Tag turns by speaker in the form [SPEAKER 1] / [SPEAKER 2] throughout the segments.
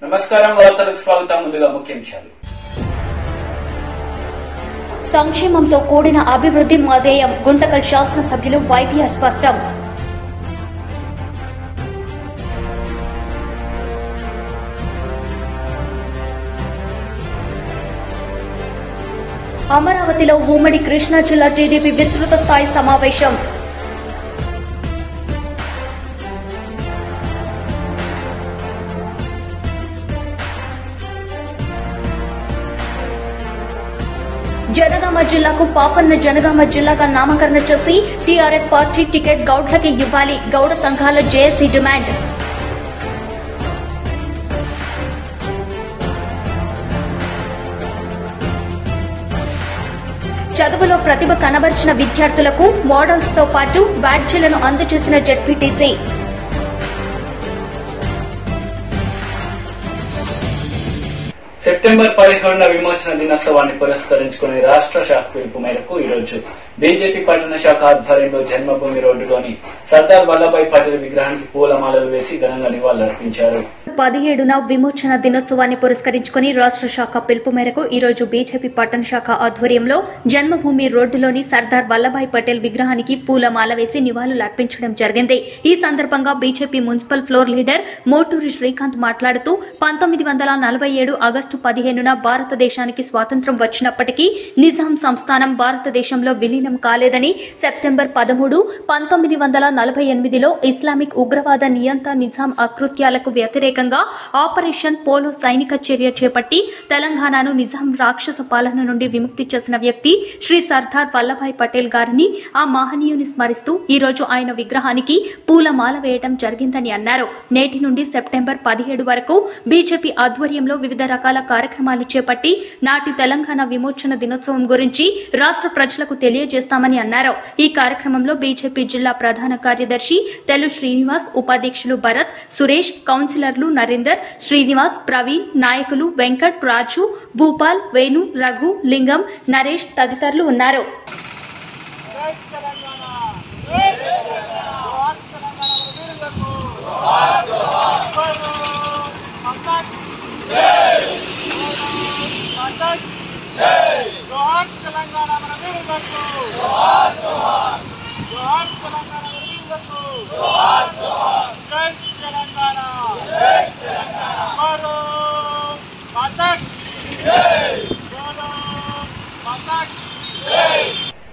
[SPEAKER 1] నమస్కారం, వార్తలకు స్వాగతం. ముందుగా ముఖ్యాంశాలు.
[SPEAKER 2] సంక్షేమంతో కూడిన అభివృద్ధి మా ధ్యేయం. గుంటకల్ శాసనసభ్యులు వైవిఆర్ స్పష్టం. అమరావతిలో ఉమ్మడి కృష్ణా జిల్లా టీడీపీ విస్తృత స్థాయి సమావేశం. జనగామ జిల్లాకు పాపన్న జనగామ జిల్లాగా నామకరణ చేసి టీఆర్ఎస్ పార్టీ టికెట్ గౌడ్లకి ఇవ్వాలి. గౌడ సంఘాల జేఏసీ డిమాండ్. చదువులో ప్రతిభ కనబర్చిన విద్యార్థులకు మోడల్స్ తో పాటు బ్యాడ్జీలను అందజేసిన జెడ్పీటీసీ.
[SPEAKER 1] సెప్టెంబర్ 11న విమోచన దినోత్సవాన్ని పురస్కరించుకుని రాష్ట్ర శాఖ పిలుపు మేరకు ఈరోజు బీజేపీ పట్టణ శాఖ ఆధ్వర్యంలో జన్మభూమి రోడ్డులోని సర్దార్ వల్లభాయ్ పటేల్ విగ్రహానికి పూలమాలలు వేసి ఘనంగా నివాళులర్పించారు.
[SPEAKER 2] 17న విమోచన దినోత్సవాన్ని పురస్కరించుకుని రాష్ట్ర శాఖ పిలుపు మేరకు ఈరోజు బీజేపీ పట్టణ శాఖ ఆధ్వర్యంలో జన్మభూమి రోడ్డులోని సర్దార్ వల్లభాయ్ పటేల్ విగ్రహానికి పూలమాల వేసి నివాళులర్పించడం జరిగింది. ఈ సందర్భంగా BJP municipal floor leader Moturi Srikanth మాట్లాడుతూ 1947 ఆగస్టు 15న భారతదేశానికి స్వాతంత్ర్యం వచ్చినప్పటికీ నిజాం సంస్థానం భారతదేశంలో విలీనం కాలేదని, సెప్టెంబర్ 13, 1948లో ఇస్లామిక్ ఉగ్రవాద నియంత నిజాం అకృత్యాలకు వ్యతిరేకంగా ఆపరేషన్ పోలో సైనిక చర్య చేపట్టి తెలంగాణను నిజాం రాక్షస పాలన నుండి విముక్తి చేసిన వ్యక్తి శ్రీ సర్దార్ వల్లభాయ్ పటేల్ గారిని, ఆ మహనీయుని స్మరిస్తూ ఈ రోజు ఆయన విగ్రహానికి పూలమాల వేయడం జరిగిందని అన్నారు. నేటి నుండి సెప్టెంబర్ 17 వరకు బీజేపీ ఆధ్వర్యంలో వివిధ రకాల కార్యక్రమాలు చేపట్టి నాటి తెలంగాణ విమోచన దినోత్సవం గురించి రాష్ట్ర ప్రజలకు తెలియజేస్తామని అన్నారు. ఈ కార్యక్రమంలో బీజేపీ జిల్లా ప్రధాన కార్యదర్శి తెలు శ్రీనివాస్, ఉపాధ్యక్షులు భరత్, సురేష్, కౌన్సిలర్లు నరేందర్, శ్రీనివాస్, ప్రవీణ్, నాయకులు వెంకట్, రాజు, భూపాల్, వేణు, రఘు, లింగం, నరేష్ తదితరులు ఉన్నారు.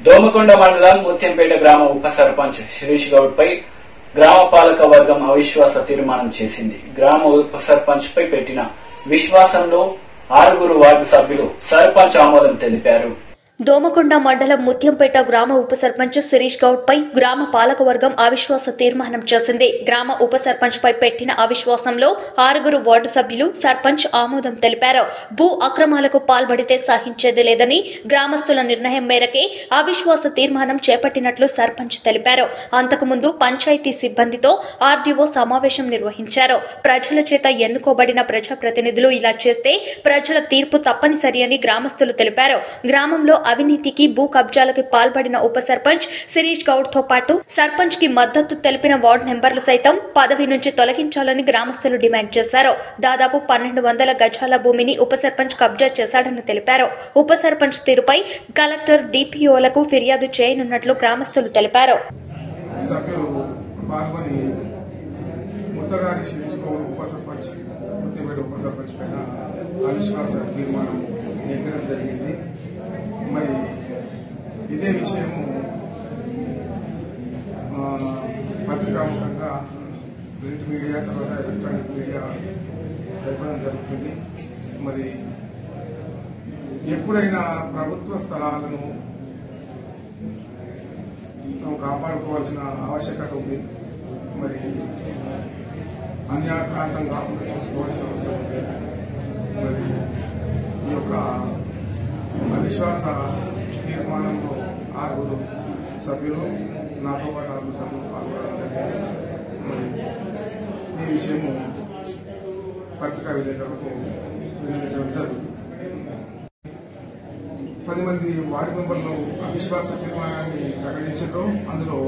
[SPEAKER 1] దోమకొండ మండలం ముత్యంపేట గ్రామ ఉప సర్పంచ్ శిరీష్ గౌడ్ పై గ్రామ పాలక వర్గం అవిశ్వాస తీర్మానం చేసింది. గ్రామ ఉప సర్పంచ్ పై పెట్టిన విశ్వాసంలో 6 వార్డు సభ్యులు సర్పంచ్ ఆమోదం తెలిపారు. దోమకొండ మండలం ముత్యంపేట గ్రామ ఉప సర్పంచ్ శిరీష్ గౌడ్ పై గ్రామ పాలకవర్గం అవిశ్వాస తీర్మానం చేసింది. గ్రామ ఉప సర్పంచ్ పై పెట్టిన అవిశ్వాసంలో 6 వార్డు సభ్యులు సర్పంచ్ ఆమోదం తెలిపారు. భూ అక్రమాలకు పాల్పడితే సహించేది లేదని గ్రామస్తుల నిర్ణయం మేరకే అవిశ్వాస తీర్మానం చేపట్టినట్లు సర్పంచ్ తెలిపారు. అంతకుముందు పంచాయతీ సిబ్బందితో ఆర్డీఓ సమావేశం నిర్వహించారు. ప్రజల చేత ఎన్నుకోబడిన ప్రజాప్రతినిధులు ఇలా చేస్తే ప్రజల తీర్పు తప్పనిసరి అని గ్రామస్తులు తెలిపారు. గ్రామంలో అవినీతికి, భూ కబ్జాలకు పాల్పడిన ఉప సర్పంచ్ శిరీష్ గౌడ్ తో పాటు సర్పంచ్ కి మద్దతు తెలిపిన వార్డు మెంబర్లు సైతం పదవి నుంచి తొలగించాలని గ్రామస్తులు డిమాండ్ చేశారు. దాదాపు 1200 గజాల భూమిని ఉప సర్పంచ్ కబ్జా చేశాడని తెలిపారు. ఉప సర్పంచ్ తీరుపై కలెక్టర్, డిపిఓలకు ఫిర్యాదు చేయనున్నట్లు గ్రామస్తులు తెలిపారు.
[SPEAKER 3] మరి ఇదే విషయము పత్రికాముఖంగా ప్రింట్ మీడియా, తర్వాత ఎలక్ట్రానిక్ మీడియా జరపడం జరుగుతుంది. మరి ఎప్పుడైనా ప్రభుత్వ స్థలాలను కాపాడుకోవాల్సిన ఆవశ్యకత ఉంది. మరి అన్యాక్రాంతం కాకుండా చూసుకోవాల్సిన అవసరం ఉంది. మరి ఈ యొక్క అవిశ్వాస తీర్మానంలో 6 సభ్యులు, నాతో పాటు 6 సభ్యులు పాల్గొనడం జరిగింది. మరి ఈ విషయము పత్రికా విలేకరులకు వినియోగించడం జరుగుతుంది. 10 మంది వార్డు మెంబర్లు అవిశ్వాస తీర్మానాన్ని ప్రకటించారు. అందులో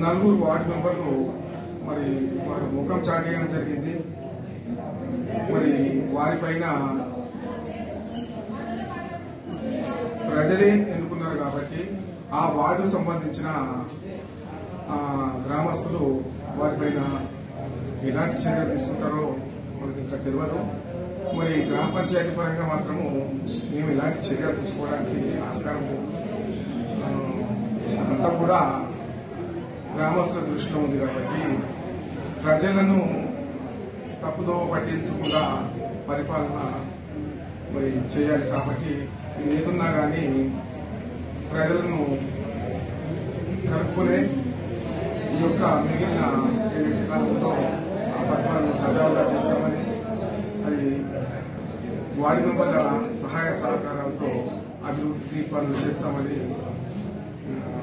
[SPEAKER 3] 4 వార్డు మెంబర్లు మరి వారు ముఖం చాటేయడం జరిగింది. మరి వారిపైన ప్రజలే ఎన్నుకున్నారు కాబట్టి ఆ వార్డుకు సంబంధించిన గ్రామస్తులు వారిపైన ఎలాంటి చర్యలు తీసుకుంటారో మనకి ఇంకా తెలియదు. మరి గ్రామ పంచాయతీ పరంగా మాత్రము మేము ఇలాంటి చర్యలు తీసుకోవడానికి ఆస్కారం లేదు. అంతా కూడా గ్రామస్తుల దృష్టిలో ఉంది కాబట్టి ప్రజలను తప్పుదోవ పట్టించకుండా పరిపాలన మరి చేయాలి. కాబట్టి ఏదున్నా కానీ ప్రజలను కలుపుకునే ఈ యొక్క మిగిలిన ఏదైతే కాలంలో ఆ పత్రాలను సజావుగా చేస్తామని, అది వార్డు మెంబర్ల సహాయ సహకారాలతో అభివృద్ధి పనులు చేస్తామని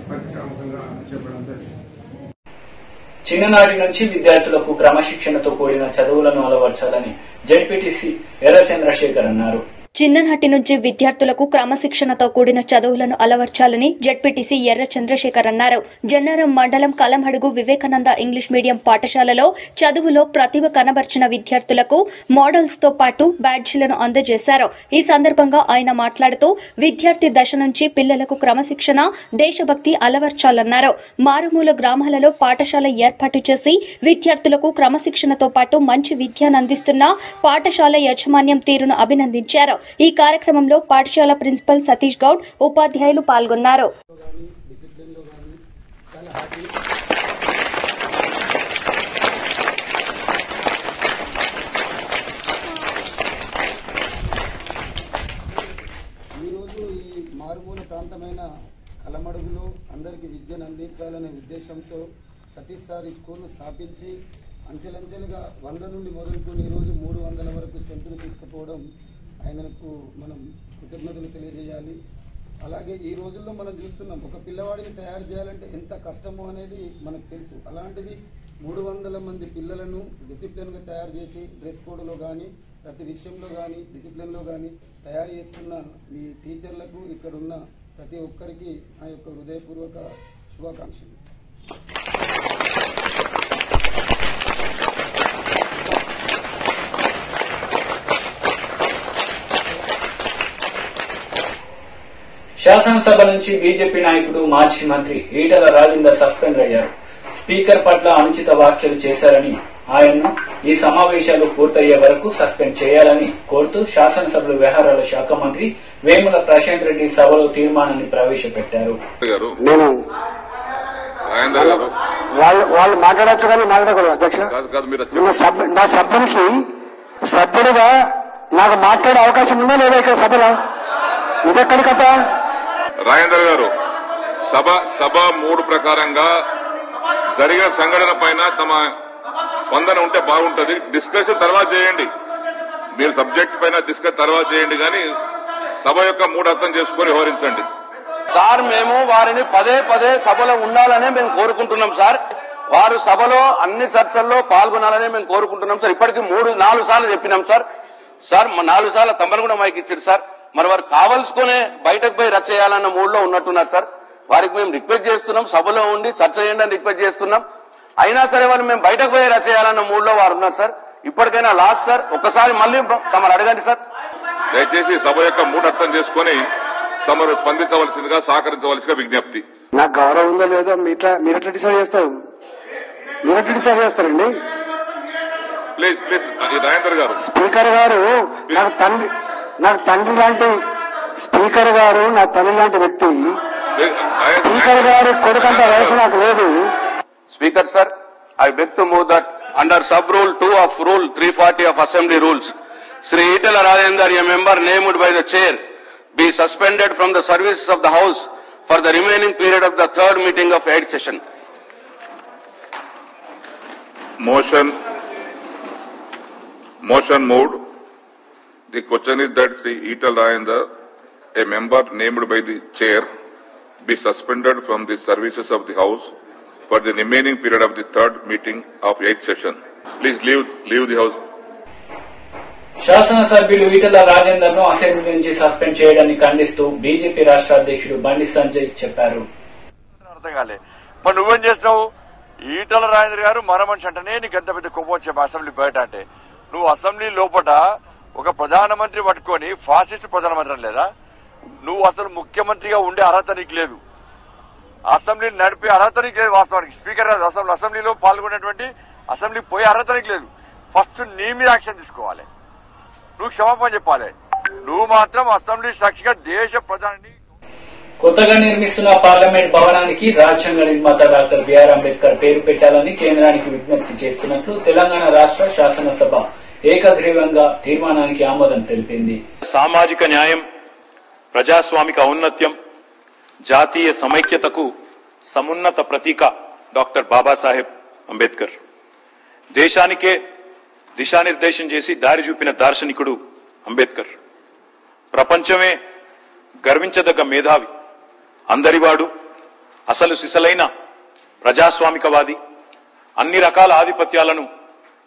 [SPEAKER 3] ప్రతిక్రామకంగా చెప్పడం జరిగింది.
[SPEAKER 1] చిన్ననాటి నుంచి విద్యార్థులకు క్రమశిక్షణతో కూడిన చదువులను అలవర్చాలని జెడ్పీటీసీ ఎర్ర చంద్రశేఖర్ అన్నారు.
[SPEAKER 2] చిన్ననాటి నుంచి విద్యార్థులకు క్రమశిక్షణతో కూడిన చదువులను అలవర్చాలని జెడ్పీటీసీ ఎర్ర చంద్రశేఖర్ అన్నారు. జన్నారం మండలం కలంహడుగు వివేకానంద ఇంగ్లీష్ మీడియం పాఠశాలలో చదువులో ప్రతిభ కనబర్చిన విద్యార్థులకు మోడల్స్ తో పాటు బ్యాడ్జీలను అందజేశారు. ఈ సందర్భంగా ఆయన మాట్లాడుతూ విద్యార్థి దశ నుంచి పిల్లలకు క్రమశిక్షణ, దేశభక్తి అలవర్చాలన్నారు. మారుమూల గ్రామాలలో పాఠశాల ఏర్పాటు చేసి విద్యార్థులకు క్రమశిక్షణతో పాటు మంచి విద్యను అందిస్తున్న పాఠశాల యాజమాన్యం తీరును అభినందించారు. ఈ కార్యక్రమంలో పాఠశాల ప్రిన్సిపల్ సతీష్ గౌడ్, ఉపాధ్యాయులు పాల్గొన్నారు.
[SPEAKER 4] ఈరోజు ఈ మారుమూల ప్రాంతమైన కలమడుగులో అందరికీ విద్యను అందించాలనే ఉద్దేశంతో సతీష్ సార్ ఈ స్కూల్ను స్థాపించి అంచెలంచెలుగా 100 నుండి మొదలుకొని ఈరోజు 300 వరకు స్ట్రెంత్ను తీసుకుపోవడం ఆయనకు మనం కృతజ్ఞతలు తెలియజేయాలి. అలాగే ఈ రోజుల్లో మనం చూస్తున్నాం, ఒక పిల్లవాడిని తయారు చేయాలంటే ఎంత కష్టమో అనేది మనకు తెలుసు. అలాంటిది 300 మంది పిల్లలను డిసిప్లిన్గా తయారు చేసి డ్రెస్ కోడ్లో కానీ ప్రతి విషయంలో కానీ డిసిప్లిన్లో కానీ తయారు చేస్తున్న మీ టీచర్లకు, ఇక్కడున్న ప్రతి ఒక్కరికి నా యొక్క హృదయపూర్వక శుభాకాంక్షలు.
[SPEAKER 1] శాసనసభ నుంచి బీజేపీ నాయకుడు మాజీ మంత్రి ఈటల రాజేందర్ సస్పెండ్ అయ్యారు. స్పీకర్ పట్ల అనుచిత వ్యాఖ్యలు చేశారని ఆయన్ను ఈ సమావేశాలు పూర్తయ్యే వరకు సస్పెండ్ చేయాలని కోరుతూ శాసనసభలో వ్యవహారాల శాఖ మంత్రి వేముల ప్రశాంత్ రెడ్డి సభలో తీర్మానాన్ని ప్రవేశపెట్టారు.
[SPEAKER 5] వాళ్ళు మాట్లాడచ్చు కానీ మాట్లాడకూడదు అధ్యక్ష. నా సభ్యుడిగా నాకు మాట్లాడే అవకాశం ఉందా లేదా ఇక్కడ సభలో? ఇదెక్కడి కథ?
[SPEAKER 6] రాజేందర్ గారు, సభ 3 ప్రకారంగా జరిగిన సంఘటన పైన తమ స్పందన ఉంటే బాగుంటది. డిస్కషన్ తర్వాత చేయండి, మీరు సబ్జెక్ట్ పైన డిస్కస్ తర్వాత చేయండి, కానీ సభ యొక్క 3 అర్థం చేసుకుని వ్యవహరించండి.
[SPEAKER 7] సార్, మేము వారిని పదే సభలో ఉండాలనే మేము కోరుకుంటున్నాం సార్. వారు సభలో అన్ని చర్చల్లో పాల్గొనాలనే మేము కోరుకుంటున్నాం సార్. ఇప్పటికీ 3-4 సార్లు చెప్పినాం సార్. 4 సార్లు తమను కూడా మైక్ ఇచ్చారు సార్. మరి వారు కావలసుకునే బయటకు పోయి రచ్చ చేయాలన్న మూడ్లో ఉన్నట్టున్నారు సార్. వారికి మేము రిక్వెస్ట్ చేస్తున్నాం, సభలో ఉండి చర్చ చేయండి అని రిక్వెస్ట్ చేస్తున్నాం. అయినా సరే వారు మేము బయటకు పోయి రచ్చ చేయాలన్న మూడ్లో వారు ఉన్నారు సార్. ఇప్పటికైనా లాస్ట్ సార్, ఒక్కసారి మళ్ళీ తమరు అడగండి సార్.
[SPEAKER 6] దయచేసి సభ యొక్క 3 అర్థం చేసుకుని తమరు స్పందించవలసిందిగా, సహకరించవలసిగా విజ్ఞప్తి.
[SPEAKER 5] నాకు గౌరవం ఉందో లేదో మీరు ఎట్లా డిసైడ్ చేస్తారు? మీరు ఎట్లా డిసైడ్ చేస్తారండి?
[SPEAKER 6] ప్లీజ్ రాజేందర్ గారు.
[SPEAKER 5] స్పీకర్ గారు నాకు తండ్రి లాంటి స్పీకర్ గారు, నా తండ్రి లాంటి వ్యక్తి. స్పీకర్ గారు కొడుకంత వయసు నాకు లేదు.
[SPEAKER 7] Speaker sir, I beg to move that under sub rule 2 of Rule 340 of Assembly Rules, Sri Itala Rajendar, a member named by the chair, be suspended from the services of the House for the remaining period of the 3rd meeting of 8th session.
[SPEAKER 6] Motion moved. The question is that Sri Itala Rajendar, a member named by the chair, be suspended from the services of the House for the remaining period of the 3rd meeting of 8th session. Please leave the House.
[SPEAKER 1] శాసనసభ్యులు ఈటల రాజేందర్ ను assembly నుంచి suspend చేయడాన్ని ఖండిస్తూ BJP రాష్ట్ర అధ్యక్షుడు బండి సంజయ్ చెప్పారు.
[SPEAKER 8] అర్థం కాలే, మరి నువ్వేం చేస్తావు? ఈటల రాజేందర్ గారు మరో మనిషి అంటేనే నీకు ఎంత పెద్ద కోపం వచ్చే అసెంబ్లీ బయట అంటే నువ్వు అసెంబ్లీ లోపల ఒక ప్రధానమంత్రి పట్టుకొని ఫాసిస్ట్ ప్రధానమంత్రి లేదా? నువ్వు అసలు ముఖ్యమంత్రిగా ఉండే అర్హత నీకు లేదు, అసెంబ్లీని నడిపే అర్హత నీకు లేదు. వాస్తవానికి స్పీకర్ అసెంబ్లీలో పాల్గొనేటువంటి అసెంబ్లీ పోయే అర్హత నీకు లేదు. ఫస్ట్ నీ మీద యాక్షన్ తీసుకోవాలి, నువ్వు క్షమాపణ చెప్పాలి. నువ్వు మాత్రం అసెంబ్లీ సాక్షిగా దేశ ప్రధాని.
[SPEAKER 1] కొత్తగా నిర్మిస్తున్న పార్లమెంట్ భవనానికి రాజ్యాంగ నిర్మాత డాక్టర్ బిఆర్ అంబేద్కర్ పేరు పెట్టాలని కేంద్రానికి విజ్ఞప్తి చేస్తున్నట్లు తెలంగాణ రాష్ట్ర శాసనసభ ఏకగ్రీవంగా తీర్మానానికి ఆమోదం తెలిపింది.
[SPEAKER 9] సామాజిక న్యాయం, ప్రజాస్వామిక ఔన్నత్యం, జాతీయ సమైక్యతకు సమున్నత ప్రతీక డాక్టర్ బాబాసాహెబ్ అంబేద్కర్. దేశానికే దిశానిర్దేశం చేసి దారి చూపిన దార్శనికుడు అంబేద్కర్. ప్రపంచమే గర్వించదగ్గ మేధావి, అందరివాడు, అసలు సిసలైన ప్రజాస్వామికవాది, అన్ని రకాల ఆధిపత్యాలను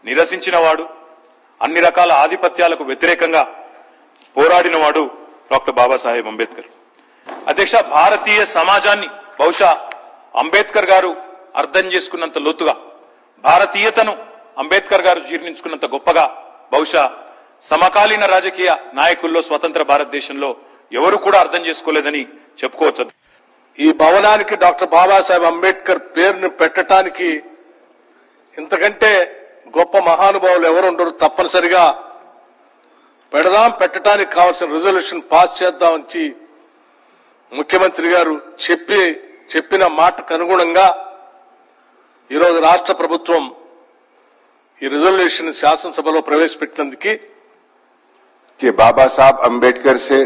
[SPEAKER 9] నిరసించినవాడు, అన్ని రకాల ఆధిపత్యాలకు వ్యతిరేకంగా పోరాడినవాడు డాక్టర్ బాబాసాహెబ్ అంబేద్కర్. అధ్యక్ష, భారతీయ సమాజాన్ని బహుశా అంబేద్కర్ గారు అర్థం చేసుకున్నంత లోతుగా, భారతీయతను అంబేద్కర్ గారు జీర్ణించుకున్నంత గొప్పగా బహుశా సమకాలీన రాజకీయ నాయకుల్లో స్వతంత్ర భారతదేశంలో ఎవరు కూడా అర్థం చేసుకోలేదని చెప్పుకోవచ్చు.
[SPEAKER 10] ఈ భవనానికి డాక్టర్ బాబాసాహెబ్ అంబేద్కర్ పేరును పెట్టడానికి ఇంతకంటే గొప్ప మహానుభావులు ఎవరు ఉండరు. తప్పనిసరిగా పెడదాం, పెట్టడానికి కావాల్సిన రిజల్యూషన్ పాస్ చేద్దామని ముఖ్యమంత్రి గారు చెప్పిన మాటకు అనుగుణంగా ఈరోజు రాష్ట్ర ప్రభుత్వం ఈ రిజల్యూషన్ శాసనసభలో ప్రవేశపెట్టినందుకు
[SPEAKER 11] कि बाबा साहब अंबेडकर से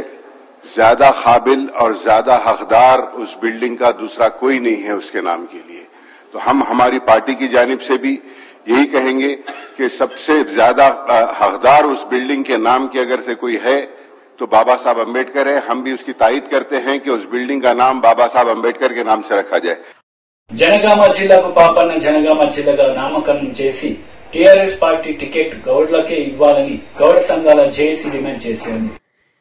[SPEAKER 11] ज्यादा काबिल और ज्यादा हकदार उस बिल्डिंग का दूसरा कोई नहीं है उसके नाम के लिए। तो हम हमारी पार्टी की जानिब से भी यही कहेंगे कि सबसे ज्यादा हकदार उस बिल्डिंग के नाम की अगर से कोई है तो बाबा साहब अंबेडकर है। हम भी उसकी तायीद करते हैं कि उस बिल्डिंग का नाम बाबा साहब अंबेडकर के नाम से रखा जाए।
[SPEAKER 1] జనగామ జిల్లాకు పాపన్న జనగామ జిల్లాగా నామకరణం చేసి టీఆర్ఎస్ పార్టీ టికెట్ గౌడ్లకే ఇవ్వాలని గౌడ సంఘాల జేఏసీ డిమాండ్ చేశారు.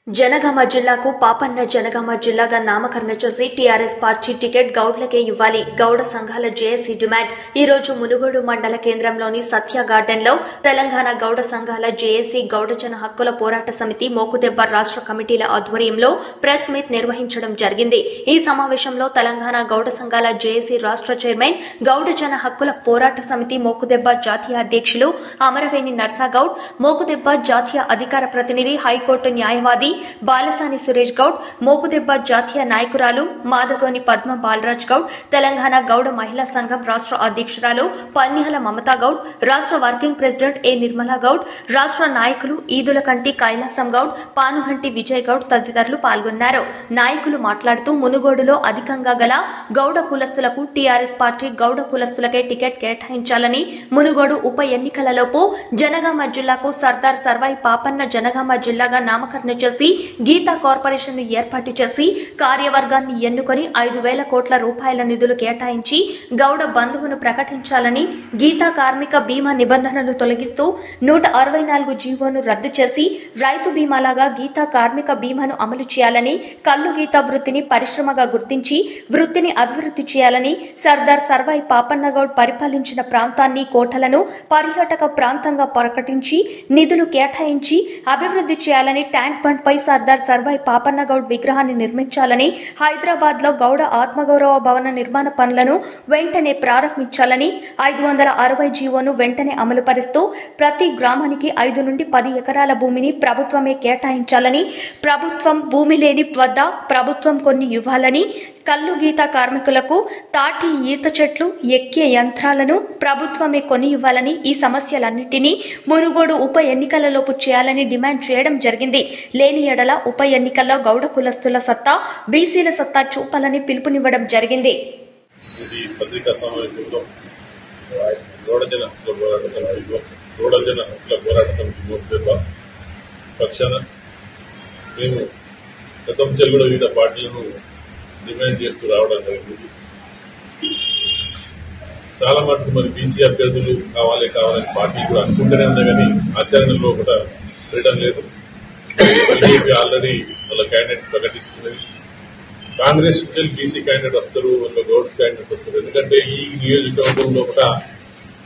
[SPEAKER 2] జనగామ జిల్లాకు పాపన్న జనగామ జిల్లాగా నామకరణ చేసి టీఆర్ఎస్ పార్టీ టికెట్ గౌడ్లకే ఇవ్వాలి గౌడ సంఘాల జేఏసీ డిమాండ్. ఈ రోజు మునుగోడు మండల కేంద్రంలోని సత్య గార్డెన్ లో తెలంగాణ గౌడ సంఘాల జేఏసీ గౌడజన హక్కుల పోరాట సమితి మోకుదెబ్బ రాష్ట్ర కమిటీల ఆధ్వర్యంలో ప్రెస్ మీట్ నిర్వహించడం జరిగింది. ఈ సమావేశంలో తెలంగాణ గౌడ సంఘాల జేఏసీ రాష్ట్ర చైర్మన్ గౌడజన హక్కుల పోరాట సమితి మోకుదెబ్బ జాతీయ అధ్యక్షులు అమరవేణి నర్సాగౌడ్, మోకుదెబ్బ జాతీయ అధికార ప్రతినిధి హైకోర్టు న్యాయవాది బాలసాని సురేష్ గౌడ్, మోకుదెబ్బ జాతీయ నాయకురాలు మాదగోని పద్మ బాలరాజ్ గౌడ్, తెలంగాణ గౌడ మహిళా సంఘం రాష్ట్ర అధ్యక్షురాలు పన్యాల మమతా గౌడ్, రాష్ట్ర వర్కింగ్ ప్రెసిడెంట్ ఏ నిర్మలా గౌడ్, రాష్ట్ర నాయకులు ఈదులకంటి కైలాసం గౌడ్, పానుగంటి విజయ్ గౌడ్ తదితరులు పాల్గొన్నారు. నాయకులు మాట్లాడుతూ మునుగోడులో అధికంగా గల గౌడ కులస్తులకు టీఆర్ఎస్ పార్టీ గౌడ కులస్తులకే టికెట్ కేటాయించాలని, మునుగోడు ఉప ఎన్నికలలోపు జనగామ జిల్లాకు సర్దార్ సర్వాయి పాపన్న జనగామ జిల్లాగా నామకరణ చేసి గీతా కార్పొరేషన్ ను ఏర్పాటు చేసి కార్యవర్గాన్ని ఎన్నుకొని 5,000 కోట్ల రూపాయల నిధులు కేటాయించి గౌడ బంధువును ప్రకటించాలని, గీతా కార్మిక బీమా నిబంధనలు తొలగిస్తూ 164 జీవోను రద్దు చేసి రైతు బీమాలాగా గీతా కార్మిక బీమాను అమలు చేయాలని, కల్లు గీతా వృత్తిని పరిశ్రమగా గుర్తించి వృత్తిని అభివృద్ధి చేయాలని, సర్దార్ సర్వాయి పాపన్నగౌడ్ పరిపాలించిన ప్రాంతాన్ని కోటలను పర్యాటక ప్రాంతంగా ప్రకటించి నిధులు కేటాయించి అభివృద్ధి చేయాలని, ట్యాంక్ బండ్ పై సర్దార్ సర్వాయి పాపన్నగౌడ్ విగ్రహాన్ని నిర్మించాలని, హైదరాబాద్ లో గౌడ ఆత్మగౌరవ భవన నిర్మాణ పనులను వెంటనే ప్రారంభించాలని, 560 జీవోను వెంటనే అమలు పరుస్తూ ప్రతి గ్రామానికి 5 నుండి 10 ఎకరాల భూమిని ప్రభుత్వమే కేటాయించాలని, ప్రభుత్వం భూమి లేని వద్ద ప్రభుత్వం కొన్ని ఇవ్వాలని, కల్లు గీత కార్మికులకు తాటి ఈత చెట్లు ఎక్కే యంత్రాలను ప్రభుత్వమే కొని ఇవ్వాలని, ఈ సమస్యలన్నింటినీ మునుగోడు ఉప ఎన్నికలలోపు చేయాలని డిమాండ్ చేయడం జరిగింది. లేని ఎడల ఉప ఎన్నికల్లో గౌడ కులస్తుల సత్తా, బీసీల సత్తా చూపాలని పిలుపునివ్వడం జరిగింది.
[SPEAKER 12] పత్రికా సమావేశంలో గౌడజన హక్కుల పోరాట సమితి పక్షాన మేము గతంలో కూడా వివిధ పార్టీలను డిమాండ్ చేస్తూ రావడం జరిగింది. చాలా మటుకు మరి బీసీ అభ్యర్థులు కావాలని పార్టీ కూడా అనుకుంటూనే ఉంది, కానీ ఆచరణలో కూడా చేయడం లేదు. బీజేపీ ఆల్రెడీ వాళ్ళ క్యాండిడేట్ ప్రకటిస్తున్నది. కాంగ్రెస్ బీసీ క్యాండిడేట్ వస్తారు, వాళ్ళ గౌడ్స్ క్యాండిడేట్ వస్తారు. ఎందుకంటే ఈ నియోజకవర్గంలో కూడా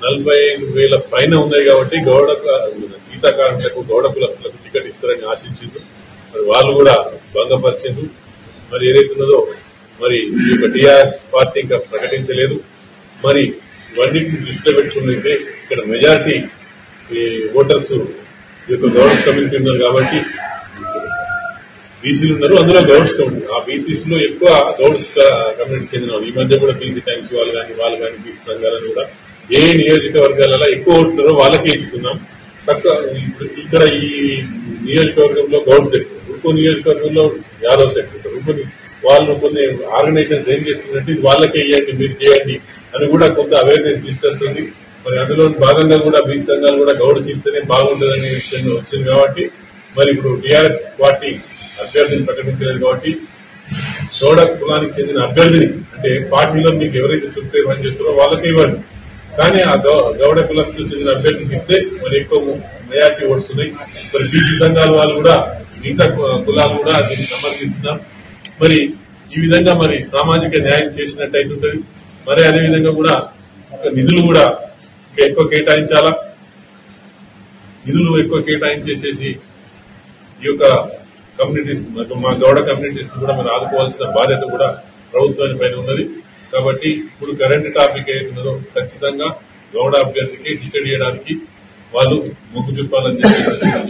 [SPEAKER 12] 45,000 పైన ఉన్నాయి కాబట్టి గౌడ గీతా కార్మికులకు గౌడ కులస్తులకు టికెట్ ఇస్తారని ఆశించింది. మరి వాళ్ళు కూడా భంగపరిచింది. మరి ఏదైతున్నదో మరి ఈ యొక్క టీఆర్ఎస్ పార్టీ ఇంకా ప్రకటించలేదు. మరి ఇవన్నింటిని దృష్టిలో పెట్టుకున్నైతే ఇక్కడ మెజార్టీ ఓటర్స్ ఈ యొక్క గౌడ్స్ కమ్యూనిటీ ఉన్నారు కాబట్టి బీసీలు ఉన్నారు, అందులో గౌడ్స్ కమ్యూనిటీ. ఆ బీసీస్ లో ఎక్కువ గౌడ్స్ కమ్యూనిటీ చెందిన వాళ్ళు. ఈ మధ్య కూడా బీసీ ట్యాంక్స్ వాళ్ళు కానీ బీసీ సంఘాలను కూడా ఏ నియోజకవర్గాలలో ఎక్కువ ఓటున్నారో వాళ్ళకే ఇచ్చుకున్నాం. తక్కువ ఇక్కడ ఈ నియోజకవర్గంలో గౌడ్స్ ఎక్కువ, ఇంకో నియోజకవర్గంలో యాదవ్స్ ఎక్కువ. వాళ్ళు కొన్ని ఆర్గనైజేషన్స్ ఏం చేస్తున్నట్టు ఇది వాళ్ళకే ఇవ్వండి, మీరు చేయండి అని కూడా కొంత అవేర్నెస్ తీసుకొస్తుంది. మరి అందులో భాగంగా కూడా బీసీ సంఘాలు కూడా గౌడ్కి ఇస్తేనే బాగుంటుందనే విషయం వచ్చింది కాబట్టి మరి ఇప్పుడు టీఆర్ఎస్ పార్టీ అభ్యర్థిని ప్రకటించలేదు కాబట్టి గౌడ కులానికి చెందిన అభ్యర్థిని అంటే పార్టీలో మీకు ఎవరైతే చుట్టూ పని చేస్తారో వాళ్ళకే ఇవ్వండి. కానీ ఆ గౌడ కులస్తులకు చెందిన అభ్యర్థికి ఇస్తే మరి ఎక్కువ మెజార్టీ ఓట్స్తున్నాయి. మరి బీసీ సంఘాల వాళ్ళు కూడా మిగతా కులాలు కూడా దీన్ని సమర్థిస్తున్నారు. మరి ఈ విధంగా మరి సామాజిక న్యాయం చేసినట్టు అవుతుంది. మరి అదేవిధంగా కూడా నిధులు కూడా ఎక్కువ కేటాయించాలా, నిధులు ఎక్కువ కేటాయించేసేసి ఈ యొక్క కమ్యూనిటీస్ మా గౌడ కమ్యూనిటీస్ కూడా మరి ఆదుకోవాల్సిన బాధ్యత కూడా ప్రభుత్వానికి పైన ఉన్నది. కాబట్టి ఇప్పుడు కరెంట్ టాపిక్ ఏదైతున్నదో ఖచ్చితంగా గౌడ అభ్యర్థికి టికెట్ ఇవ్వడానికి వాళ్ళు మొగ్గు చూపాలని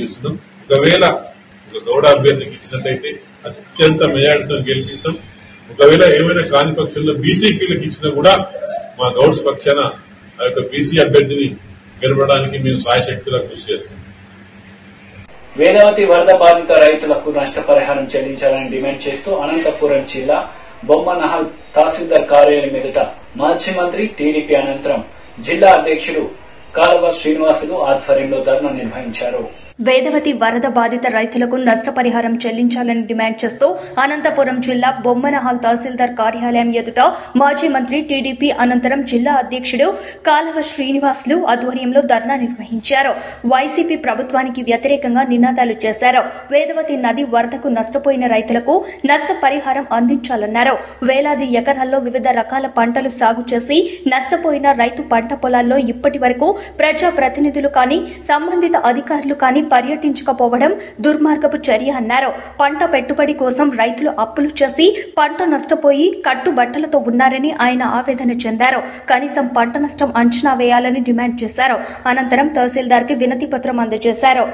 [SPEAKER 12] చేస్తున్నాం. ఒకవేళ ఒక గౌడ అభ్యర్థికి ఇచ్చినట్టయితే అత్యంత మెజార్టీతో గెలిపిస్తాం. ఒకవేళ ఏమైనా కాని పక్షంలో బీసీకి ఇచ్చినా కూడా మా గౌడ్స్ పక్షాన ఆ యొక్క బీసీ అభ్యర్థిని గెలవడానికి మేము సాయశక్తిగా కృషి చేస్తాం.
[SPEAKER 1] వేదావతి వరద బాధిత రైతులకు నష్టపరిహారం చెల్లించాలని డిమాండ్ చేస్తూ అనంతపురం జిల్లా బొమ్మనహల్ తహసీల్దార్ కార్యాలయం ఎదుట మాజీ మంత్రి టీడీపీ అనంతరం జిల్లా అధ్యక్షుడు కాలువ శ్రీనివాసులు ఆధ్వర్యంలో ధర్నా నిర్వహించారు.
[SPEAKER 2] వేదవతి వరద బాధిత రైతులకు నష్టపరిహారం చెల్లించాలని డిమాండ్ చేస్తూ అనంతపురం జిల్లా బొమ్మనహాల్ తహసీల్దార్ కార్యాలయం ఎదుట మాజీ మంత్రి టీడీపీ అనంతరం జిల్లా అధ్యక్షుడు కాలువ శ్రీనివాసులు ఆధ్వర్యంలో ధర్నా నిర్వహించారు. వైసీపీ ప్రభుత్వానికి వ్యతిరేకంగా నినాదాలు చేశారు. వేదవతి నది వరదకు నష్టపోయిన రైతులకు నష్టపరిహారం అందించాలన్నారు. వేలాది ఎకరాల్లో వివిధ రకాల పంటలు సాగు చేసి నష్టపోయిన రైతు పంట పొలాల్లో ఇప్పటి వరకు ప్రజాప్రతినిధులు కానీ సంబంధిత అధికారులు కానీ పర్యటించకపోవడం దుర్మార్గపు చర్య అన్నారు. పంట పెట్టుబడి కోసం రైతులు అప్పులు చేసి పంట నష్టపోయి కట్టుబట్టలతో ఉన్నారని ఆయన ఆవేదన చెందారు. కనీసం పంట నష్టం అంచనా వేయాలని డిమాండ్ చేశారు. అనంతరం తహసీల్దార్ కి వినతి పత్రం అందజేశారు.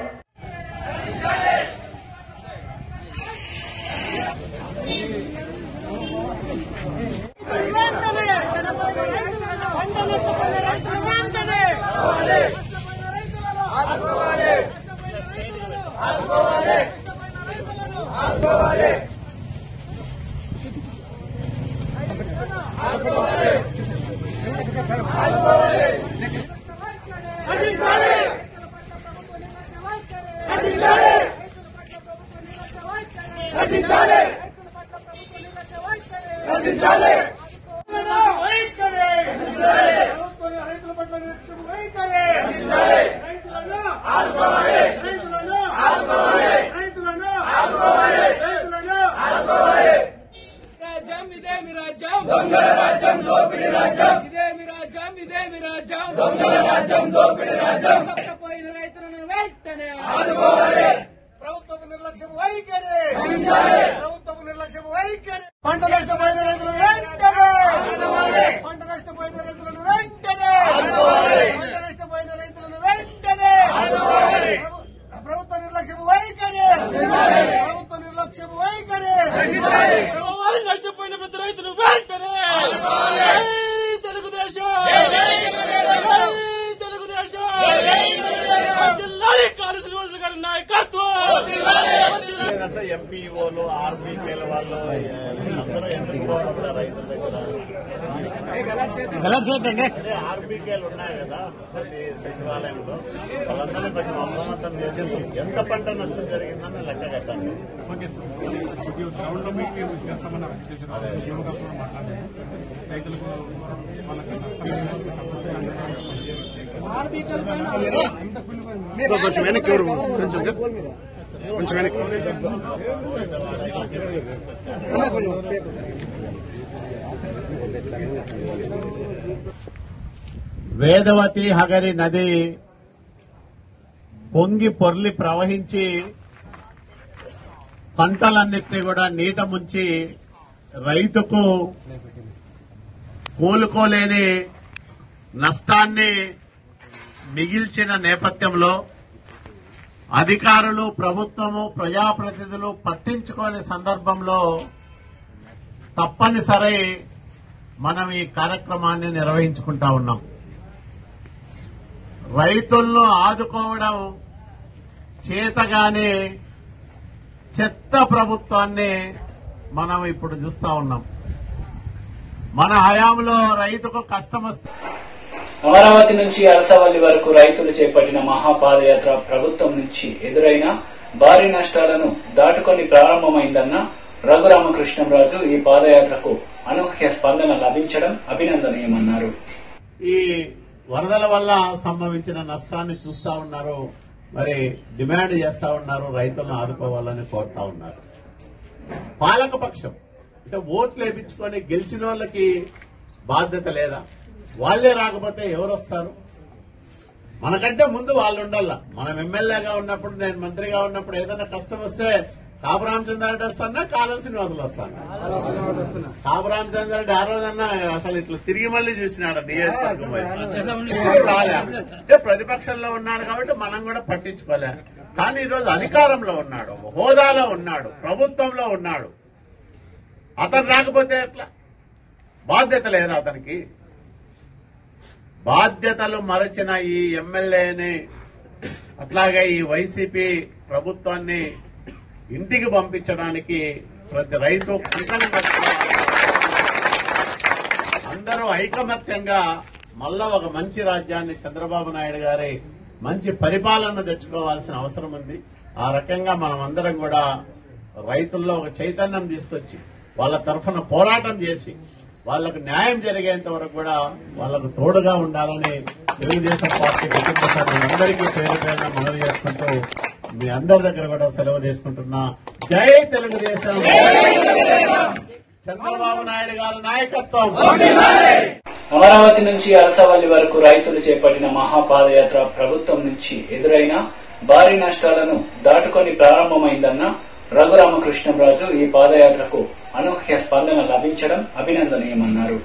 [SPEAKER 13] ఎంపీఓలు ఆర్బీకేల వాళ్ళు అందరూ ఎందుకు రైతుల దగ్గర ఆర్బీకేలు ఉన్నాయి కదా ప్రతి సచివాలయంలో వాళ్ళందరినీ ప్రతి మమ్మల్ని చేసి ఎంత పంట నష్టం జరిగిందని లెక్క కట్టండి.
[SPEAKER 3] రైతులకు వాళ్ళకి
[SPEAKER 13] కొంచెం వెనక్కి కొంచెం వెనక్కి వేదవతి హగరి నది పొంగి పొర్లి ప్రవహించి పంటలన్నింటినీ కూడా నీట ముంచి రైతుకు కోలుకోలేని నష్టాన్ని మిగిల్చిన నేపథ్యంలో అధికారులు, ప్రభుత్వము, ప్రజాప్రతినిధులు పట్టించుకోని సందర్భంలో తప్పనిసరి మనం ఈ కార్యక్రమాన్ని నిర్వహించుకుంటా ఉన్నాం. రైతులను ఆదుకోవడం చేతగానే చెత్త ప్రభుత్వాన్ని మనం ఇప్పుడు చూస్తా ఉన్నాం. మన హయాంలో రైతుకు కష్టం వస్తే
[SPEAKER 1] అమరావతి నుంచి అరసవల్లి వరకు రైతులు చేపట్టిన మహాపాదయాత్ర ప్రభుత్వం నుంచి ఎదురైన భారీ నష్టాలను దాటుకొని ప్రారంభమైందన్న రఘురామకృష్ణంరాజు ఈ పాదయాత్రకు అనూహ్య స్పందన లభించడం అభినందనీయమన్నారు.
[SPEAKER 13] ఈ వరదల వల్ల సంభవించిన నష్టాన్ని చూస్తా ఉన్నారు, మరి డిమాండ్ చేస్తా ఉన్నారు, రైతులను ఆదుకోవాలని కోరుతా ఉన్నారు. పాలకపక్షం అంటే ఓట్లు వేయించుకొని గెలిచిన వాళ్ళకి బాధ్యత లేదా? వాళ్లే రాకపోతే ఎవరు వస్తారు? మనకంటే ముందు వాళ్ళు ఉండాల. మనం ఎమ్మెల్యేగా ఉన్నప్పుడు, నేను మంత్రిగా ఉన్నప్పుడు ఏదైనా కష్టం వస్తే కాపు రామచంద్రారెడ్డి వస్తానా, కాలువ శ్రీనివాసులు వస్తానా? కాపు రామచంద్రారెడ్డి ఆ రోజన్నా అసలు ఇట్లా తిరిగి మళ్లీ చూసినాడు నియోజకవర్గం రాలే. అంటే ప్రతిపక్షంలో ఉన్నాడు కాబట్టి మనం కూడా పట్టించుకోలే. కానీ ఈరోజు అధికారంలో ఉన్నాడు, హోదాలో ఉన్నాడు, ప్రభుత్వంలో ఉన్నాడు. అతను రాకపోతే ఎట్లా? బాధ్యత లేదా అతనికి? బాధ్యతలు మరచిన ఈ ఎమ్మెల్యేని, అట్లాగే ఈ వైసీపీ ప్రభుత్వాన్ని ఇంటికి పంపించడానికి ప్రతి రైతు అందరూ ఐకమత్యంగా మళ్ళా ఒక మంచి రాజ్యాన్ని చంద్రబాబు నాయుడు గారి మంచి పరిపాలన తెచ్చుకోవాల్సిన అవసరం ఉంది. ఆ రకంగా మనం అందరం కూడా రైతుల్లో ఒక చైతన్యం తీసుకొచ్చి వాళ్ళ తరఫున పోరాటం చేసి వాళ్లకు న్యాయం జరిగేంత వరకు కూడా వాళ్లకు తోడుగా ఉండాలని తెలుగుదేశం పార్టీ కుటుంబ సభ్యులందరికీ పేరు పేరున మనవి చేసుకుంటూ మీ అందరి దగ్గర కూడా సెలవు తీసుకుంటున్నా. జై తెలుగుదేశం, చంద్రబాబు నాయుడు గారి నాయకత్వం.
[SPEAKER 1] అమరావతి నుంచి అరసవల్లి వరకు రైతులు చేపట్టిన మహాపాదయాత్ర ప్రభుత్వం నుంచి ఎదురైన భారీ నష్టాలను దాటుకొని ప్రారంభమైందన్న రఘురామకృష్ణంరాజు ఈ పాదయాత్రకు అనూహ్య స్పందన లభించడం అభినందనీయమన్నారు.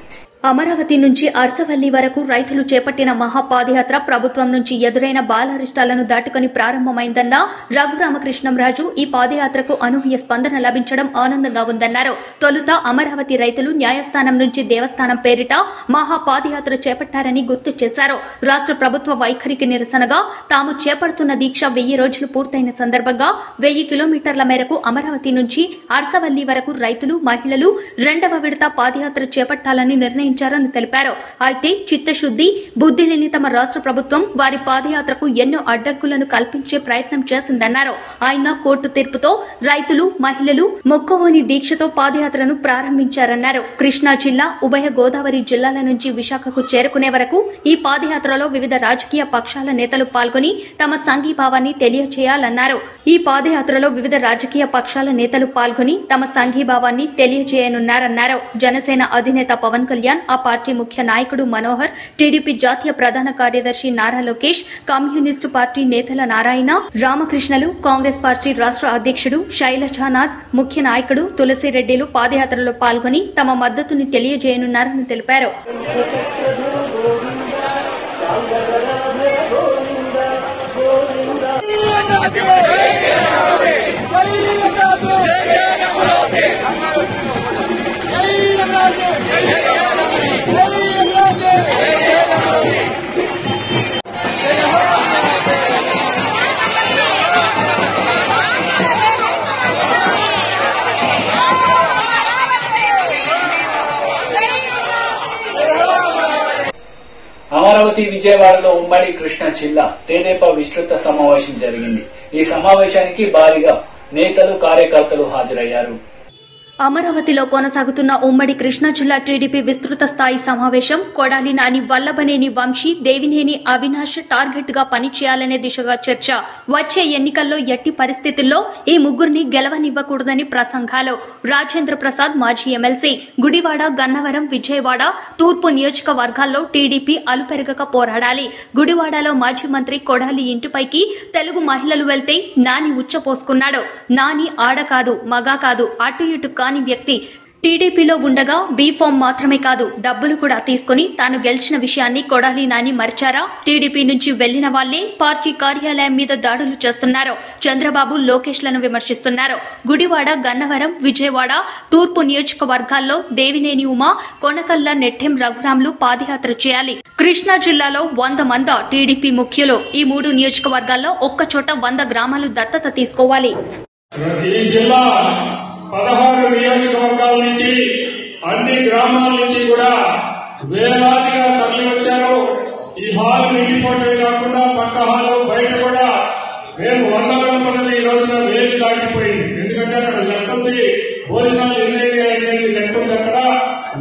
[SPEAKER 2] అమరావతి నుంచి అర్సవల్లి వరకు రైతులు చేపట్టిన మహాపాదయాత్ర ప్రభుత్వం నుంచి ఎదురైన బాలారిష్టాలను దాటుకుని ప్రారంభమైందన్న రఘురామకృష్ణంరాజు ఈ పాదయాత్రకు అనూహ్య స్పందన లభించడం ఆనందంగా ఉందన్నారు. తొలుత అమరావతి రైతులు న్యాయస్థానం నుంచి దేవస్థానం పేరిట మహాపాదయాత్ర చేపట్టారని గుర్తు చేశారు. రాష్ట ప్రభుత్వ వైఖరికి నిరసనగా తాము చేపడుతున్న దీక్ష 1000 రోజులు పూర్తయిన సందర్భంగా 1000 కిలోమీటర్ల మేరకు అమరావతి నుంచి అర్సవల్లి వరకు రైతులు, మహిళలు 2వ విడత పాదయాత్ర చేపట్టాలని నిర్ణయించారు తెలిపారు. అయితే చిత్తశుద్ది, బుద్ది లేని తమ రాష్ట్ర ప్రభుత్వం వారి పాదయాత్రకు ఎన్నో అడ్డంకులను కల్పించే ప్రయత్నం చేసిందన్నారు. ఆయన కోర్టు తీర్పుతో రైతులు, మహిళలు మొక్కవోని దీక్షతో పాదయాత్రను ప్రారంభించారన్నారు. కృష్ణా జిల్లా, ఉభయ గోదావరి జిల్లాల నుంచి విశాఖకు చేరుకునే వరకు ఈ పాదయాత్రలో వివిధ రాజకీయ పక్షాల నేతలు పాల్గొని తమ సంఘీభావాన్ని తెలియజేయాలన్నారు. ఈ పాదయాత్రలో వివిధ రాజకీయ పక్షాల నేతలు పాల్గొని తమ సంఘీభావాన్ని తెలియజేయనున్నారన్నారు. జనసేన అధినేత పవన్ కళ్యాణ్, ఆ పార్టీ ముఖ్య నాయకుడు మనోహర్, టీడీపీ జాతీయ ప్రధాన కార్యదర్శి నారా లోకేష్, కమ్యూనిస్టు పార్టీ నేతల నారాయణ, రామకృష్ణలు, కాంగ్రెస్ పార్టీ రాష్ట్ర అధ్యక్షుడు శైలజానాథ్, ముఖ్య నాయకుడు తులసిరెడ్డిలు పాదయాత్రలో పాల్గొని తమ మద్దతుని తెలియజేయనున్నారని తెలిపారు.
[SPEAKER 1] అమరావతి, విజయవాడలో ఉమ్మడి కృష్ణా జిల్లా తెదేపా విస్తృత సమావేశం జరిగింది. ఈ సమావేశానికి భారీగా నేతలు, కార్యకర్తలు హాజరయ్యారు.
[SPEAKER 2] అమరావతిలో కొనసాగుతున్న ఉమ్మడి కృష్ణా జిల్లా టీడీపీ విస్తృత స్థాయి సమావేశం కొడాలి నాని, వల్లభనేని వంశీ, దేవినేని అవినాష్ టార్గెట్ గా పనిచేయాలనే దిశగా చర్చ. వచ్చే ఎన్నికల్లో ఎట్టి పరిస్థితుల్లో ఈ ముగ్గురిని గెలవనివ్వకూడదని ప్రసంగాలు. రాజేంద్ర ప్రసాద్ మాజీ ఎమ్మెల్సీ. గుడివాడ, గన్నవరం, విజయవాడ తూర్పు నియోజకవర్గాల్లో టీడీపీ అలుపెరగక పోరాడాలి. గుడివాడలో మాజీ మంత్రి కొడాలి ఇంటిపైకి తెలుగు మహిళలు వెళ్తే నాని ఉచ్చపోసుకున్నాడు. నాని ఆడ కాదు, మగా కాదు, అటు ఇటు కాని వ్యక్తి. టీడీపీలో ఉండగా బీఫామ్ మాత్రమే కాదు, డబ్బులు కూడా తీసుకుని తాను గెలిచిన విషయాన్ని కొడాలి నాని మరిచారా? టీడీపీ నుంచి వెళ్లిన వాళ్లే పార్టీ కార్యాలయం మీద దాడులు చేస్తున్నారు. చంద్రబాబు, లోకేష్లను విమర్శిస్తున్నారు. గుడివాడ, గన్నవరం, విజయవాడ తూర్పు నియోజకవర్గాల్లో దేవినేని ఉమా, కొనకల్ల నెట్టెం రఘురాంలు పాదయాత్ర చేయాలి. కృష్ణా జిల్లాలో 100 మంది టీడీపీ ముఖ్యులు. ఈ 3 నియోజకవర్గాల్లో ఒక్కచోట 100 గ్రామాలు దత్తత తీసుకోవాలి.
[SPEAKER 14] ఈ జిల్లా 16 నియోజకవర్గాల నుంచి అన్ని గ్రామాల నుంచి కూడా వేలాదిగా తరలి వచ్చారు. ఈ హాల్ నిండిపోవటమే కాకుండా పక్క హాలు బయట కూడా మేము 100 అనుకున్నది ఈ రోజున 1000 దాటిపోయింది. ఎందుకంటే అక్కడ లెక్క ఉంది, భోజనాలు ఎన్ని లెక్క ఉంది. అక్కడ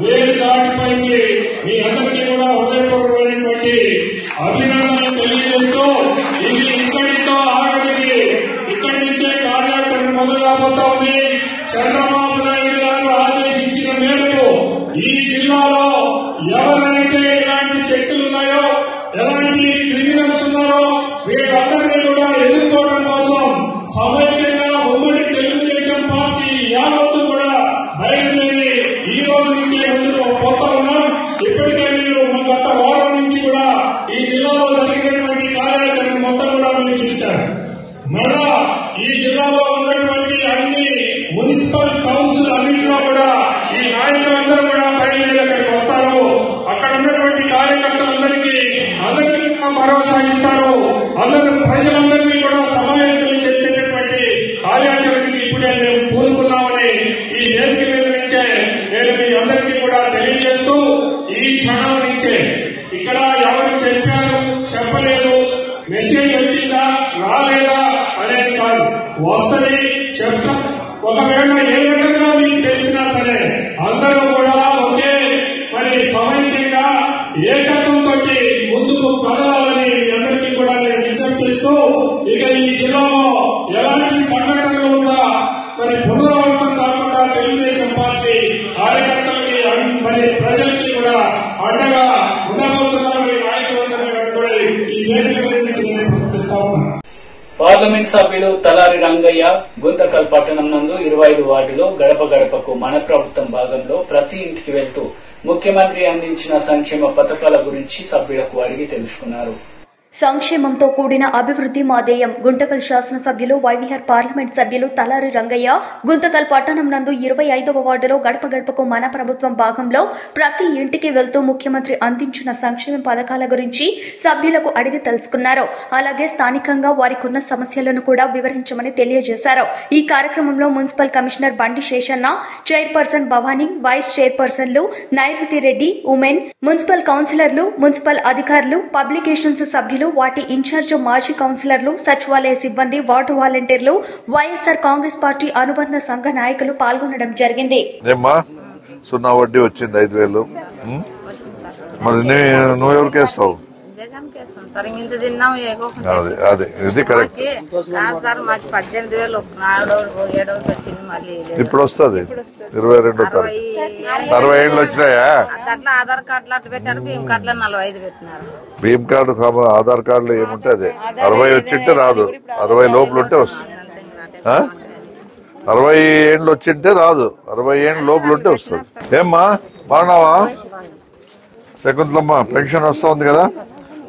[SPEAKER 14] 1000 దాటిపోయింది. మీ అందరికీ కూడా హృదయపూర్వకమైనటువంటి అభినందనలు తెలియజేస్తూ ఇది ఇక్కడితో ఆగడికి ఇక్కడి నుంచే కార్యాచరణ మొదలు కాబోతా ఉంది. చంద్రబాబు నాయుడు గారు ఆదేశించిన మేరకు ఈ జిల్లాలో ఎవరైతే ఎలాంటి శక్తులు ఉన్నాయో, ఎలాంటి క్రిమినల్స్ ఉన్నారో వీళ్ళందరినీ కూడా ఎదుర్కోవడం కోసం సమైక్యంగా ఉమ్మడి తెలుగుదేశం పార్టీ యావత్తు కూడా బయలుదేరి ఈ రోజు నుంచి ముందుకు పోతా ఉన్నాం. ఇప్పటికే మీరు గత వారం నుంచి కూడా ఈ జిల్లాలో జరిగినటువంటి కార్యాచరణ మొత్తం కూడా మీరు చూశారు. మళ్ళా ఈ జిల్లాలో ఉన్నటువంటి అన్ని మున్సిపల్ కౌన్సిల్ అన్నింటిలో కూడా ఈ నాయకులందరూ కూడా బయలుదేరి అక్కడికి వస్తారు. అక్కడ ఉన్నటువంటి కార్యకర్తలందరికీ భరోసా ఇస్తారు. అందరూ ప్రజలందరినీ కూడా సమాయత్తం చేసేటటువంటి కార్యాచరణకి ఇప్పుడే మేము పూనుకున్నామని ఈ వేదిక మీద నుంచే నేను మీ అందరికీ కూడా తెలియజేస్తూ ఈ క్షణం నుంచే ఇక్కడ ఎవరు చెప్పారు చెప్పలేదు, మెసేజ్ వచ్చిందా రాలేదా అనేది కాదు, వస్తుంది చెప్తా. ఒకవేళ ఏ రకంగా మీకు తెలిసినా సరే అందరూ కూడా ఒకే సమైక్యంగా ఏకత్వంతో ముందుకు కదలాలని అందరికీ కూడా నేను విజ్ఞప్తి చేస్తూ ఇక ఈ జిల్లాలో ఎలాంటి సంఘటనలు ఉన్నా పునరావృతం కాకుండా తెలుగుదేశం పార్టీ కార్యకర్తలకి ప్రజలకి కూడా అండగా ఉండబోతున్నారని నాయకులందరూ కూడా ఈ వేదిక గురించి నేను ప్రకటిస్తా ఉన్నాను.
[SPEAKER 1] పార్లమెంట్ సభ్యులు తలారి రంగయ్య గుంతకల్ పట్టణం నందు 25 వార్డులో గడప గడపకు మన ప్రభుత్వం భాగంలో ప్రతి ఇంటికి వెళ్తూ ముఖ్యమంత్రి అందించిన సంక్షేమ పథకాల గురించి సభ్యులకు అడిగి తెలుసుకున్నారు.
[SPEAKER 2] సంక్షేమంతో కూడిన అభివృద్ది మా ధ్యేయం. గుంతకల్ శాసనసభ్యులు వైవీఆర్ పార్లమెంట్ సభ్యులు తలారి రంగయ్య గుంతకల్ పట్టణం నందు 25వ వార్డులో గడప గడపకు మన ప్రభుత్వం భాగంలో ప్రతి ఇంటికి వెళ్తూ ముఖ్యమంత్రి అందించిన సంక్షేమ పథకాల గురించి సభ్యులకు అడిగి తెలుసుకున్నారు. అలాగే స్థానికంగా వారికున్న సమస్యలను కూడా వివరించమని తెలియజేశారు. ఈ కార్యక్రమంలో మున్సిపల్ కమిషనర్ బండి శేషన్న, చైర్పర్సన్ భవానీ, వైస్ చైర్పర్సన్లు నైరుతి రెడ్డి, ఉమెన్, మున్సిపల్ కౌన్సిలర్లు, మున్సిపల్ అధికారులు, పబ్లికేషన్స్ సభ్యులు, వాటి ఇన్ఛార్జ్ మాజీ కౌన్సిలర్లు, సచివాలయ సిబ్బంది, వార్డు వాలంటీర్లు, వైఎస్ఆర్ కాంగ్రెస్ పార్టీ అనుబంధ సంఘ నాయకులు పాల్గొనడం జరిగింది.
[SPEAKER 15] సున్నా వడ్డీ వచ్చింది 5,000. మరి నువ్వు ఎవరికి వేస్తావు? అదే ఇది కరెక్ట్. ఇప్పుడు వస్తుంది 22వ తారీఖు. 60 ఏళ్ళు వచ్చినాయా?
[SPEAKER 16] ఆధార్ కార్డు అట్లా పెట్టారు, భీమ్ కార్డులో 45 పెట్టినారు.
[SPEAKER 15] భీమ్ కార్డు ఆధార్ కార్డులో ఏముంటే అదే 60 వచ్చింటే రాదు, 60 లోపల ఉంటే వస్తుంది. 60 ఏళ్ళు వచ్చింటే రాదు, 60 ఏళ్ళు లోపల ఉంటే వస్తుంది. ఏమ్మా బాగున్నావా? శకుంతలమ్మ పెన్షన్ వస్తా ఉంది కదా,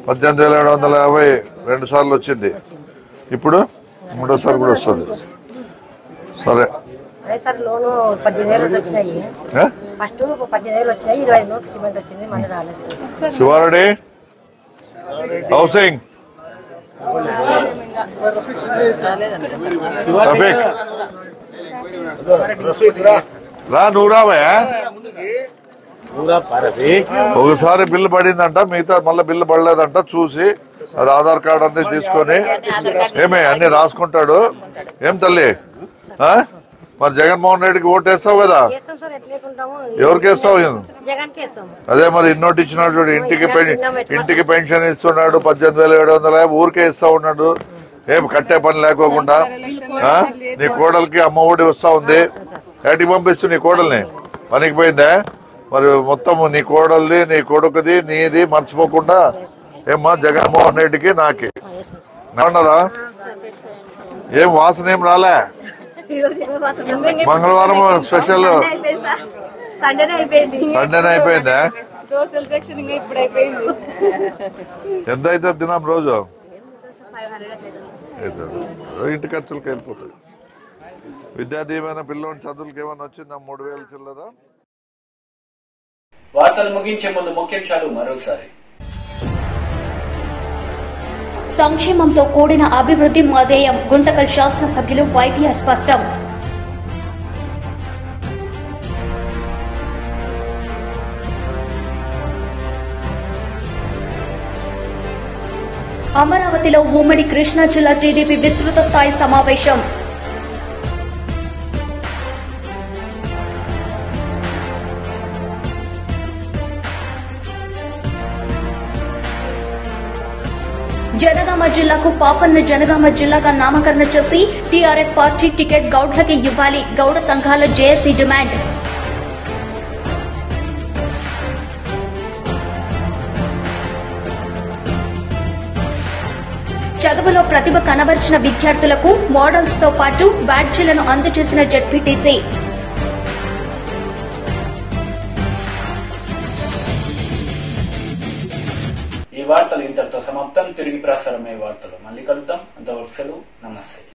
[SPEAKER 15] 18,750 2 సార్లు వచ్చింది. ఇప్పుడు 3వ కూడా వస్తుంది. సరే
[SPEAKER 17] లోను 15,000 వచ్చినాయి. ఫస్ట్ 15,000 వచ్చినాయి, 25 నోట్లు సిమెంట్ వచ్చింది, మళ్ళీ రాలేదు.
[SPEAKER 15] శివారెడ్డి హౌసింగ్ రా, నువ్వు రావయా? ఒకసారి బిల్లు పడిందంట, మిగతా మళ్ళీ బిల్లు పడలేదంట. చూసి అది ఆధార్ కార్డు అన్ని తీసుకొని ఏమే అన్ని రాసుకుంటాడు. ఏం తల్లి మరి జగన్మోహన్ రెడ్డికి ఓటు వేస్తావు కదా,
[SPEAKER 17] చేస్తాం సార్, ఎట్లేకుంటాము
[SPEAKER 15] ఎవరికి వేస్తావు?
[SPEAKER 17] జగన్కి వేస్తాం.
[SPEAKER 15] అదే మరి ఇన్నోటి ఇచ్చినాడు, ఇంటికి పెన్షన్ ఇస్తున్నాడు 18,750 ఊరికే ఇస్తా ఉన్నాడు, ఏం కట్టే పని లేకోకుండా. నీ కోడలికి అమ్మ ఒడి వస్తా ఉంది, ఏటికి పంపిస్తు నీ కోడల్ని? పనికి పోయిందే మరి మొత్తం నీ కోడల్ది నీ కొడుకుది నీది మర్చిపోకుండా. ఏమ్మా జగన్మోహన్ రెడ్డికి నాకి ఏమన్నారా? ఏం వాసన ఏం రాలే? మంగళవారం స్పెషల్
[SPEAKER 18] సండేనే
[SPEAKER 15] అయిపోయిందా?
[SPEAKER 18] దోశల సెక్షన్ ఇంకా ఇప్పుడు అయిపోయింది.
[SPEAKER 15] ఎంత అవుతుంది దినం రోజు? ఇంటి ఖర్చులకి వెళ్ళిపోతుంది. విద్యా దీవెన పిల్లోని చదువులకి ఏమైనా వచ్చిందా? 3,000 చిల్లర.
[SPEAKER 1] వార్తలు ముగించే ముందు ముఖ్యాంశాలు మరోసారి.
[SPEAKER 2] సంక్షేమంతో కూడిన అభివృద్ధి మాధేయం గుంతకల్ శాసనసభ్యులు వైవిఆర్ స్పష్టం. అమరావతిలో ఉమ్మడి కృష్ణా జిల్లా టీడీపీ విస్తృత స్థాయి సమావేశం. జనగామ జిల్లాకు పాపన్న జనగామ జిల్లాగా నామకరణ చేసి టీఆర్ఎస్ పార్టీ టికెట్ గౌడ్లకి ఇవ్వాలి, గౌడ సంఘాల జేఏసీ డిమాండ్. చదువులో ప్రతిభ కనబరిచిన విద్యార్థులకు మోడల్స్ తో పాటు బ్యాడ్జీలను అందజేసిన జెడ్పీటీసీ.
[SPEAKER 1] ఈ వార్తలు ఇంతటితో సమాప్తం. తిరిగి ప్రసారమయ్యే వార్తలు మళ్ళీ కలుద్దాం. అంతవరకు సెలవు. నమస్తే.